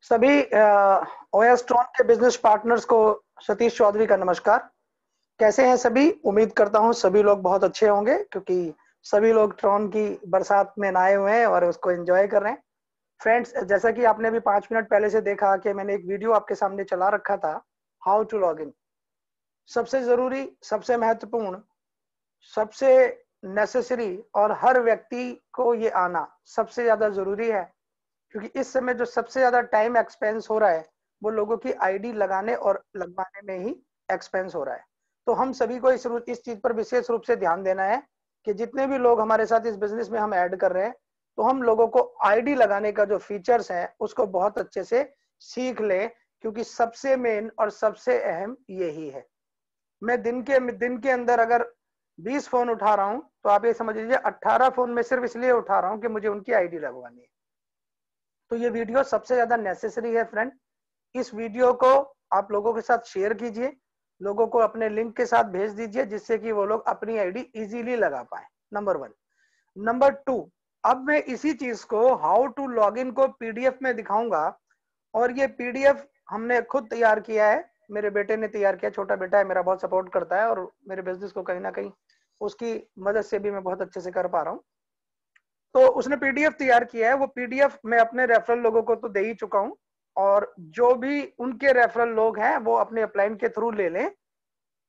सभी OS Tron के business partners को सतीश चौधरी का नमस्कार। कैसे हैं सभी? उम्मीद करता हूं सभी लोग बहुत अच्छे होंगे, क्योंकि सभी लोग ट्रॉन की बरसात में नहाए हुए हैं और उसको एंजॉय कर रहे हैं। फ्रेंड्स, जैसा कि आपने अभी 5 मिनट पहले से देखा कि मैंने एक वीडियो आपके सामने चला रखा था, हाउ टू लॉग इन। सबसे जरूरी, सबसे महत्वपूर्ण, सबसे नेसेसरी और हर व्यक्ति को ये आना सबसे ज्यादा जरूरी है, क्योंकि इस समय जो सबसे ज्यादा टाइम एक्सपेंस हो रहा है वो लोगों की आईडी लगाने और लगवाने में ही एक्सपेंस हो रहा है। तो हम सभी को इस चीज पर विशेष रूप से ध्यान देना है कि जितने भी लोग हमारे साथ इस बिजनेस में हम ऐड कर रहे हैं, तो हम लोगों को आईडी लगाने का जो फीचर्स है उसको बहुत अच्छे से सीख ले, क्योंकि सबसे मेन और सबसे अहम यही है। मैं दिन के अंदर अगर 20 फोन उठा रहा हूं, तो आप ये समझ लीजिए 18 फोन में सिर्फ इसलिए उठा रहा हूं कि मुझे उनकी आईडी लगवानी है। तो ये वीडियो सबसे ज्यादा नेसेसरी है फ्रेंड। इस वीडियो को आप लोगों के साथ शेयर कीजिए, लोगों को अपने लिंक के साथ भेज दीजिए, जिससे कि वो लोग अपनी आईडी इजीली लगा पाए। नंबर 1। नंबर 2, अब मैं इसी चीज को हाउ टू लॉग इन को पीडीएफ में दिखाऊंगा। और ये पीडीएफ हमने खुद तैयार किया है, मेरे बेटे ने तैयार किया। छोटा बेटा है मेरा, बहुत सपोर्ट करता है और मेरे बिजनेस को कहीं ना कहीं उसकी मदद से भी मैं बहुत अच्छे से कर पा रहा हूँ। तो उसने पीडीएफ तैयार किया है, वो पीडीएफ मैं अपने रेफरल लोगों को तो दे ही चुका हूं, और जो भी उनके रेफरल लोग हैं वो अपने अपलाइन के थ्रू ले लें।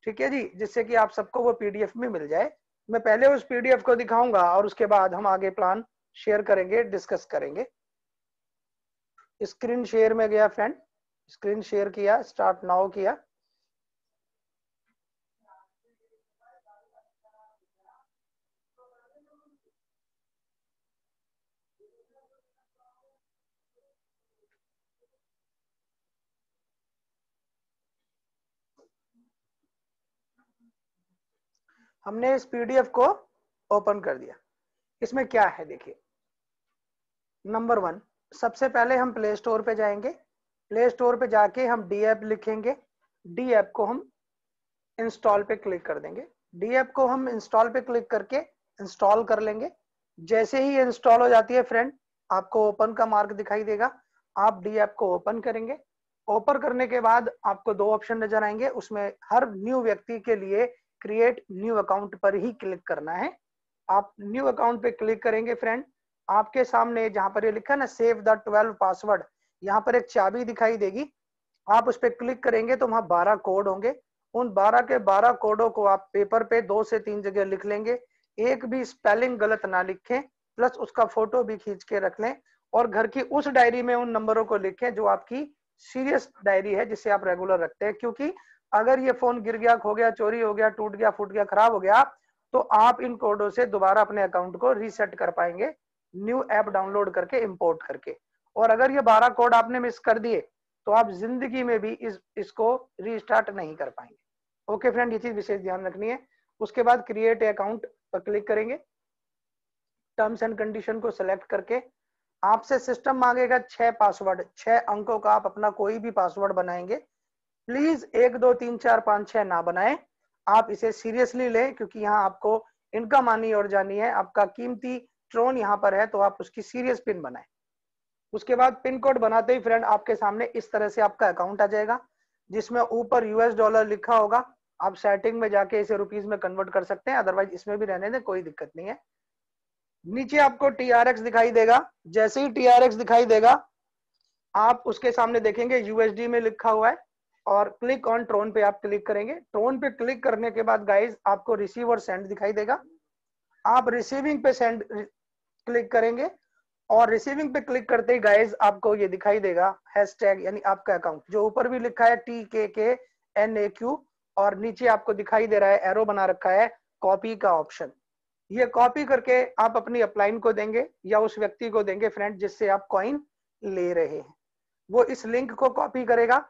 ठीक है जी, जिससे कि आप सबको वो पीडीएफ में मिल जाए। मैं पहले उस पीडीएफ को दिखाऊंगा और उसके बाद हम आगे प्लान शेयर करेंगे, डिस्कस करेंगे। स्क्रीन शेयर में गया फ्रेंड, स्क्रीन शेयर किया, स्टार्ट नाउ किया। हमने इस पीडीएफ को ओपन कर दिया। इसमें क्या है देखिए। नंबर 1, सबसे पहले हम प्ले स्टोर पे जाएंगे। प्ले स्टोर पे जाके हम डी ऐप लिखेंगे। डी ऐप को हम इंस्टॉल पे क्लिक कर देंगे। डी ऐप को हम इंस्टॉल पे क्लिक करके इंस्टॉल कर लेंगे। जैसे ही इंस्टॉल हो जाती है फ्रेंड, आपको ओपन का मार्क दिखाई देगा। आप डी ऐप को ओपन करेंगे। ओपन करने के बाद आपको 2 ऑप्शन नजर आएंगे। उसमें हर न्यू व्यक्ति के लिए क्रिएट न्यू अकाउंट पर ही क्लिक करना है। आप न्यू अकाउंट पे क्लिक करेंगे फ्रेंड, आपके सामने जहां पर ये लिखा है ना सेव द 12 पासवर्ड, यहाँ पर एक चाबी दिखाई देगी। आप उस पर क्लिक करेंगे तो वहां 12 कोड होंगे। उन 12 के 12 कोडों को आप पेपर पे 2 से 3 जगह लिख लेंगे। एक भी स्पेलिंग गलत ना लिखें, प्लस उसका फोटो भी खींच के रख लें। और घर की उस डायरी में उन नंबरों को लिखें जो आपकी सीरियस डायरी है, जिसे आप रेगुलर रखते हैं। क्योंकि अगर ये फोन गिर गया, खो गया, चोरी हो गया, टूट गया, फूट गया, खराब हो गया, तो आप इन कोडों से दोबारा अपने अकाउंट को रीसेट कर पाएंगे, न्यू ऐप डाउनलोड करके इंपोर्ट करके। और अगर ये 12 कोड आपने मिस कर दिए, तो आप जिंदगी में भी इसको रीस्टार्ट नहीं कर पाएंगे। ओके फ्रेंड, ये चीज विशेष ध्यान रखनी है। उसके बाद क्रिएट अकाउंट पर क्लिक करेंगे। टर्म्स एंड कंडीशन को सिलेक्ट करके आपसे सिस्टम मांगेगा 6 पासवर्ड, 6 अंकों का आप अपना कोई भी पासवर्ड बनाएंगे। प्लीज 1 2 3 4 5 6 ना बनाएं। आप इसे सीरियसली लें, क्योंकि यहाँ आपको इनकम आनी और जानी है। आपका कीमती ट्रोन यहाँ पर है, तो आप उसकी सीरियस पिन बनाएं। उसके बाद पिन कोड बनाते ही फ्रेंड आपके सामने इस तरह से आपका अकाउंट आ जाएगा, जिसमें ऊपर यूएस डॉलर लिखा होगा। आप सेटिंग में जाके इसे रुपीज में कन्वर्ट कर सकते हैं, अदरवाइज इसमें भी रहने दें, कोई दिक्कत नहीं है। नीचे आपको टीआरएक्स दिखाई देगा। जैसे ही टीआरएक्स दिखाई देगा, आप उसके सामने देखेंगे यूएसडी में लिखा हुआ है, और क्लिक ऑन ट्रोन पे आप क्लिक करेंगे। ट्रोन पे क्लिक करने के बाद गाइज आपको रिसीव और सेंड दिखाई देगा। आप रिसीविंग पे सेंड क्लिक करेंगे, और रिसीविंग पे क्लिक करते ही गाइज आपको ये दिखाई देगा हैशटैग, यानी आपका अकाउंट जो ऊपर भी लिखा है TKKNAQ, और नीचे आपको दिखाई दे रहा है एरो बना रखा है कॉपी का ऑप्शन। ये कॉपी करके आप अपनी अपलाइन को देंगे या उस व्यक्ति को देंगे फ्रेंड जिससे आप कॉइन ले रहे हैं। वो इस लिंक को कॉपी करेगा,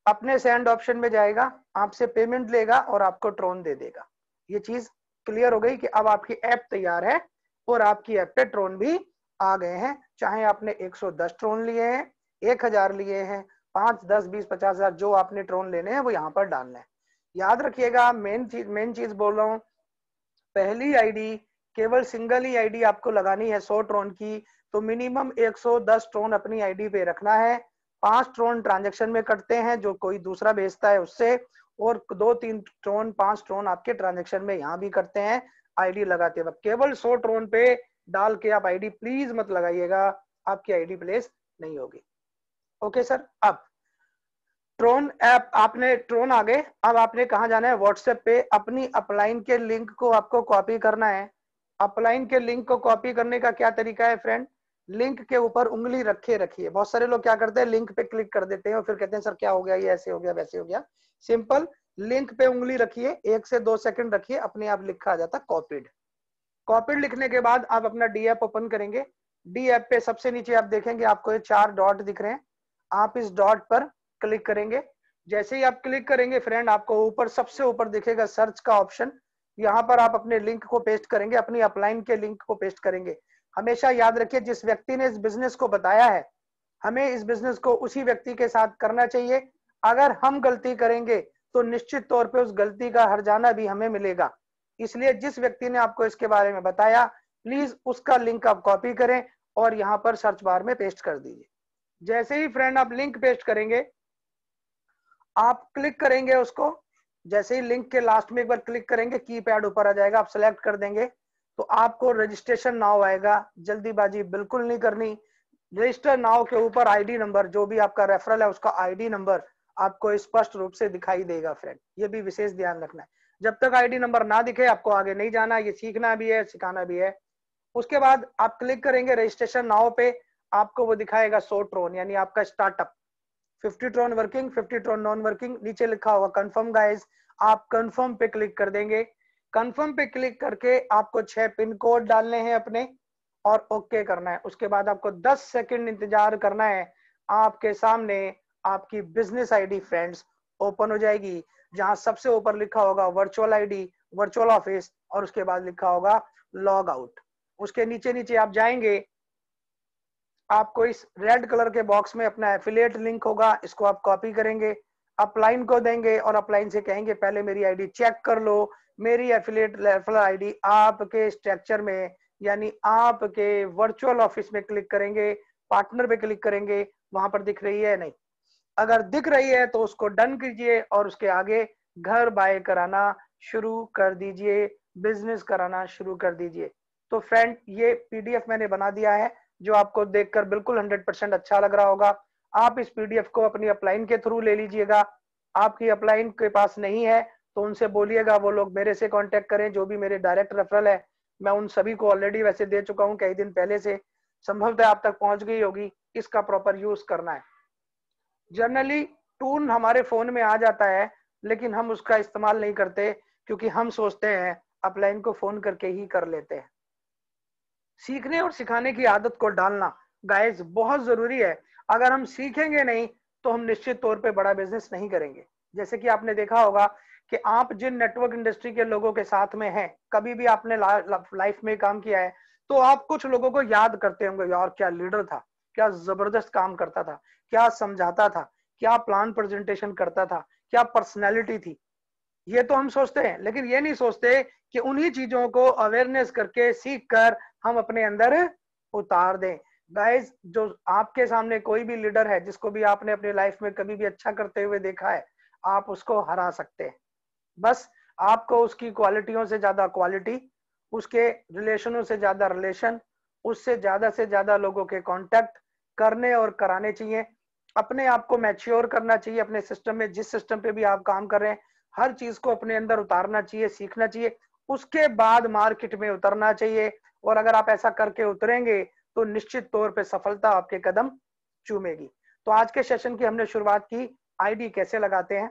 अपने सेंड ऑप्शन में जाएगा, आपसे पेमेंट लेगा और आपको ट्रोन दे देगा। ये चीज क्लियर हो गई कि अब आपकी ऐप तैयार है और आपकी ऐप पे ट्रोन भी आ गए हैं। चाहे आपने 110 ट्रोन लिए हैं, 1000 लिए हैं, 5 10 20 50 हजार, जो आपने ट्रोन लेने हैं वो यहाँ पर डालना है। याद रखिएगा, मेन चीज बोल रहा हूँ, पहली आईडी केवल सिंगल ही आईडी आपको लगानी है 100 ट्रोन की, तो मिनिमम 110 ट्रोन अपनी आईडी पे रखना है। 5 ट्रोन ट्रांजेक्शन में कटते हैं जो कोई दूसरा भेजता है उससे, और 2-3 ट्रोन 5 ट्रोन आपके ट्रांजेक्शन में यहाँ भी करते हैं आईडी लगाते वक्त। केवल 100 ट्रोन पे डाल के आप आईडी प्लीज मत लगाइएगा, आपकी आईडी प्लेस नहीं होगी। Okay sir. अब ट्रोन ऐप आपने, ट्रोन आ गए, अब आपने कहाँ जाना है, व्हाट्सएप पे अपनी अपलाइन के लिंक को आपको कॉपी करना है। अपलाइन के लिंक को कॉपी करने का क्या तरीका है फ्रेंड, लिंक के ऊपर उंगली रखे रखिए। बहुत सारे लोग क्या करते हैं, लिंक पे क्लिक कर देते हैं और फिर कहते हैं सर क्या हो गया, ये ऐसे हो गया वैसे हो गया। सिंपल, लिंक पे उंगली रखिए, 1 से 2 सेकंड रखिए, अपने आप लिखा आ जाता कॉपीड। कॉपीड लिखने के बाद आप अपना डी ऐप ओपन करेंगे। डी ऐप पे सबसे नीचे आप देखेंगे आपको ये 4 डॉट दिख रहे हैं, आप इस डॉट पर क्लिक करेंगे। जैसे ही आप क्लिक करेंगे फ्रेंड, आपको ऊपर सबसे ऊपर दिखेगा सर्च का ऑप्शन, यहाँ पर आप अपने लिंक को पेस्ट करेंगे, अपनी अपलाइन के लिंक को पेस्ट करेंगे। हमेशा याद रखिए जिस व्यक्ति ने इस बिजनेस को बताया है, हमें इस बिजनेस को उसी व्यक्ति के साथ करना चाहिए। अगर हम गलती करेंगे तो निश्चित तौर पे उस गलती का हर्जाना भी हमें मिलेगा। इसलिए जिस व्यक्ति ने आपको इसके बारे में बताया, प्लीज उसका लिंक आप कॉपी करें और यहाँ पर सर्च बार में पेस्ट कर दीजिए। जैसे ही फ्रेंड आप लिंक पेस्ट करेंगे, आप क्लिक करेंगे उसको, जैसे ही लिंक के लास्ट में एक बार क्लिक करेंगे, कीपैड ऊपर आ जाएगा, आप सेलेक्ट कर देंगे तो आपको रजिस्ट्रेशन नाउ आएगा। जल्दीबाजी बिल्कुल नहीं करनी। रजिस्टर नाउ के ऊपर आईडी नंबर, जो भी आपका रेफरल है उसका आईडी नंबर आपको स्पष्ट रूप से दिखाई देगा फ्रेंड, ये भी विशेष ध्यान रखना है। जब तक आईडी नंबर ना दिखे आपको आगे नहीं जाना, ये सीखना भी है सिखाना भी है। उसके बाद आप क्लिक करेंगे रजिस्ट्रेशन नाउ पे, आपको वो दिखाएगा 100 ट्रोन यानी आपका startup, 50 Tron working, 50 Tron non working, नीचे लिखा होगा कंफर्म गाइस, आप कंफर्म पे क्लिक कर देंगे। कंफर्म पे क्लिक करके आपको 6 पिन कोड डालने हैं अपने और ओके करना है। उसके बाद आपको 10 सेकंड इंतजार करना है, आपके सामने आपकी बिजनेस आईडी फ्रेंड्स ओपन हो जाएगी, जहां सबसे ऊपर लिखा होगा वर्चुअल आईडी, वर्चुअल ऑफिस, और उसके बाद लिखा होगा लॉग आउट। उसके नीचे नीचे आप जाएंगे, आपको इस रेड कलर के बॉक्स में अपना एफिलिएट लिंक होगा, इसको आप कॉपी करेंगे, अपलाइन को देंगे और अपलाइन से कहेंगे पहले मेरी आईडी चेक कर लो। मेरी एफिलिएट रेफरल आईडी आपके स्ट्रक्चर में यानी आपके वर्चुअल ऑफिस में क्लिक करेंगे, पार्टनर पे क्लिक करेंगे, वहां पर दिख रही है नहीं, अगर दिख रही है तो उसको डन कीजिए और उसके आगे घर बाय कराना शुरू कर दीजिए, बिजनेस कराना शुरू कर दीजिए। तो फ्रेंड ये पीडीएफ मैंने बना दिया है जो आपको देखकर बिल्कुल 100% अच्छा लग रहा होगा। आप इस पीडीएफ को अपनी अपलाइन के थ्रू ले लीजिएगा। आपकी अपलाइन के पास नहीं है तो उनसे बोलिएगा वो लोग मेरे से कांटेक्ट करें, जो भी मेरे डायरेक्ट रेफरल है मैं उन सभी को ऑलरेडी वैसे दे चुका हूं कई दिन पहले से, संभवतः आप तक पहुंच गई होगी। इसका प्रॉपर यूज करना है। जनरली टूल हमारे फोन में आ जाता है लेकिन हम उसका इस्तेमाल नहीं करते क्योंकि हम सोचते हैं अपलाइन को फोन करके ही कर लेते हैं। सीखने और सिखाने की आदत को डालना गाइस बहुत जरूरी है। अगर हम सीखेंगे नहीं तो हम निश्चित तौर पे बड़ा बिजनेस नहीं करेंगे। जैसे कि आपने देखा होगा कि आप जिन नेटवर्क इंडस्ट्री के लोगों के साथ में हैं, कभी भी आपने लाइफ में काम किया है तो आप कुछ लोगों को याद करते होंगे, यार क्या लीडर था, क्या जबरदस्त काम करता था, क्या समझाता था, क्या प्लान प्रेजेंटेशन करता था, क्या पर्सनैलिटी थी। ये तो हम सोचते हैं लेकिन ये नहीं सोचते कि उन्हीं चीजों को अवेयरनेस करके सीख कर हम अपने अंदर उतार दें। गाइस जो आपके सामने कोई भी लीडर है जिसको भी आपने अपनी लाइफ में कभी भी अच्छा करते हुए देखा है, आप उसको हरा सकते हैं। बस आपको उसकी क्वालिटियों से ज्यादा क्वालिटी, उसके रिलेशनों से ज्यादा रिलेशन, उससे ज्यादा से ज्यादा लोगों के कांटेक्ट करने और कराने चाहिए। अपने आप को मैच्योर करना चाहिए अपने सिस्टम में, जिस सिस्टम पे भी आप काम कर रहे हैं हर चीज को अपने अंदर उतारना चाहिए, सीखना चाहिए, उसके बाद मार्केट में उतरना चाहिए। और अगर आप ऐसा करके उतरेंगे तो निश्चित तौर पे सफलता आपके कदम चूमेगी। तो आज के सेशन की हमने शुरुआत की आईडी कैसे लगाते हैं,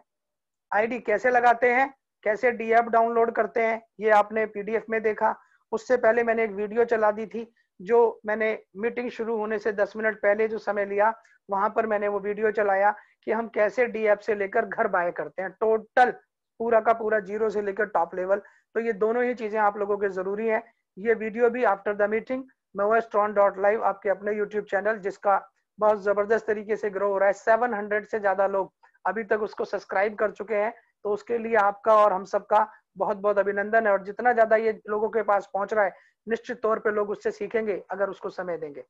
आईडी कैसे लगाते हैं, कैसे डी ऐप डाउनलोड करते हैं, ये आपने पीडीएफ में देखा। उससे पहले मैंने एक वीडियो चला दी थी जो मैंने मीटिंग शुरू होने से 10 मिनट पहले जो समय लिया वहां पर मैंने वो वीडियो चलाया कि हम कैसे डी ऐप से लेकर घर बाय करते हैं, टोटल पूरा का पूरा जीरो से लेकर टॉप लेवल। तो ये दोनों ही चीजें आप लोगों के जरूरी है। ये वीडियो भी आफ्टर द मीटिंग moastron.live आपके अपने यूट्यूब चैनल जिसका बहुत जबरदस्त तरीके से ग्रो हो रहा है, 700 से ज्यादा लोग अभी तक उसको सब्सक्राइब कर चुके हैं, तो उसके लिए आपका और हम सबका बहुत बहुत अभिनंदन है। और जितना ज्यादा ये लोगों के पास पहुंच रहा है निश्चित तौर पे लोग उससे सीखेंगे अगर उसको समय देंगे।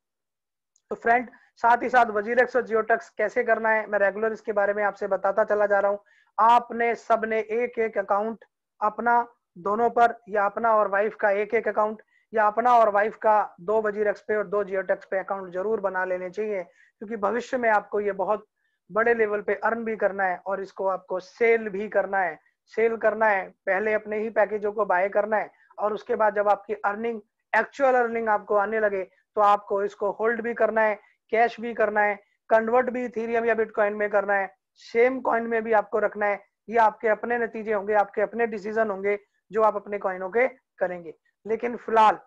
तो फ्रेंड साथ ही साथ वजीरेक्स और जियोटेक्स कैसे करना है मैं रेगुलर इसके बारे में आपसे बताता चला जा रहा हूँ। आपने सबने एक एक अकाउंट अपना दोनों पर, या अपना और वाइफ का एक एक अकाउंट, या अपना और वाइफ का 2 वजीरेक्स पे और 2 जियोटेक्स पे अकाउंट जरूर बना लेने चाहिए, क्योंकि भविष्य में आपको ये बहुत बड़े लेवल पे अर्न भी करना है और इसको आपको सेल भी करना है। सेल करना है, पहले अपने ही पैकेजों को बाय करना है और उसके बाद जब आपकी अर्निंग, एक्चुअल अर्निंग आपको आने लगे तो आपको इसको होल्ड भी करना है, कैश भी करना है, कन्वर्ट भी इथेरियम या बिटकॉइन में करना है, सेम कॉइन में भी आपको रखना है। ये आपके अपने नतीजे होंगे, आपके अपने डिसीजन होंगे जो आप अपने कॉइनों के करेंगे। लेकिन फिलहाल